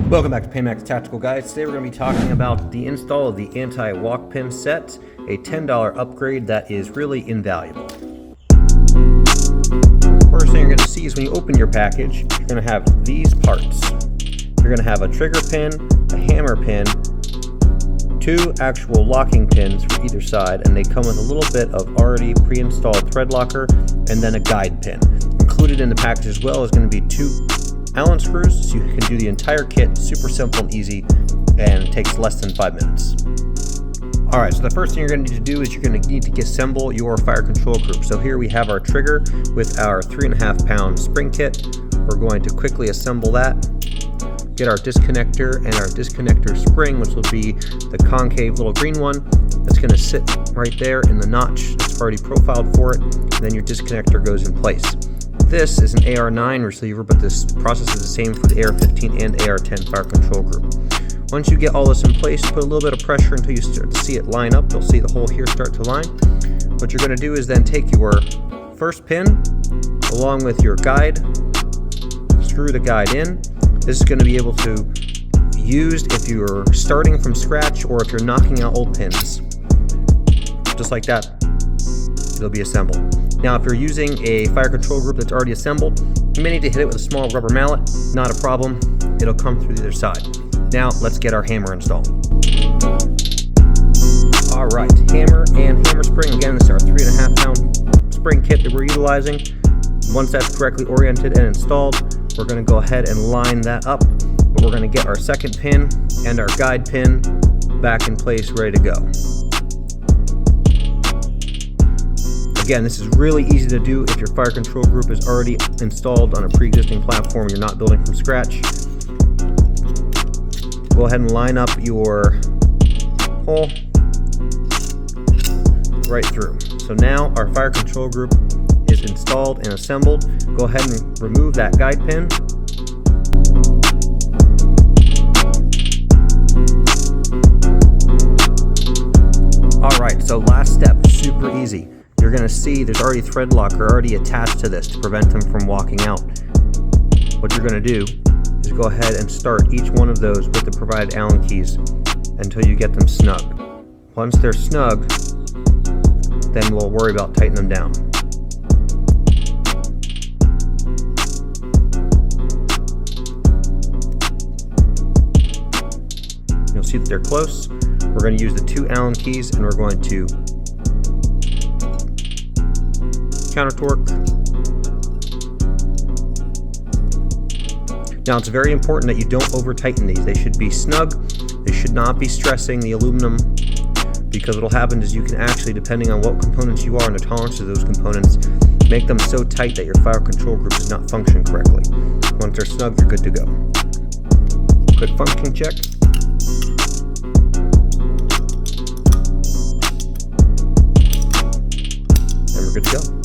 Welcome back to Paymax Tactical Guides. Today we're going to be talking about the install of the anti-walk pin set, a $10 upgrade that is really invaluable. First thing you're going to see is when you open your package, you're going to have these parts. You're going to have a trigger pin, a hammer pin, two actual locking pins for either side, and they come with a little bit of already pre-installed thread locker and then a guide pin. Included in the package as well is going to be two Allen screws, so you can do the entire kit super simple and easy, and it takes less than 5 minutes. Alright, so the first thing you're going to need to do is you're going to need to assemble your fire control group. So here we have our trigger with our 3.5 pound spring kit. We're going to quickly assemble that, get our disconnector and our disconnector spring, which will be the concave little green one. That's going to sit right there in the notch that's already profiled for it, and then your disconnector goes in place. This is an AR9 receiver, but this process is the same for the AR15 and AR10 fire control group. Once you get all this in place, put a little bit of pressure until you start to see it line up. You'll see the hole here start to line. What you're going to do is then take your first pin along with your guide, screw the guide in. This is going to be able to be used if you're starting from scratch or if you're knocking out old pins. Just like that, it'll be assembled. Now, if you're using a fire control group that's already assembled, you may need to hit it with a small rubber mallet. Not a problem. It'll come through the other side. Now, let's get our hammer installed. All right, hammer and hammer spring. Again, this is our 3.5 pound spring kit that we're utilizing. Once that's correctly oriented and installed, we're going to go ahead and line that up. But we're going to get our second pin and our guide pin back in place, ready to go. Again, this is really easy to do if your fire control group is already installed on a pre-existing platform. You're not building from scratch. Go ahead and line up your hole right through. So now our fire control group is installed and assembled. Go ahead and remove that guide pin. All right, so last step, super easy. You're going to see there's already thread locker already attached to this to prevent them from walking out. What you're going to do is go ahead and start each one of those with the provided Allen keys until you get them snug. Once they're snug, then we'll worry about tightening them down. You'll see that they're close. We're going to use the two Allen keys and we're going to counter torque. Now, it's very important that you don't over tighten these. They should be snug. They should not be stressing the aluminum, because what will happen is you can actually, depending on what components you are and the tolerance of those components, make them so tight that your fire control group does not function correctly. Once they're snug, you're good to go. Quick function check. And we're good to go.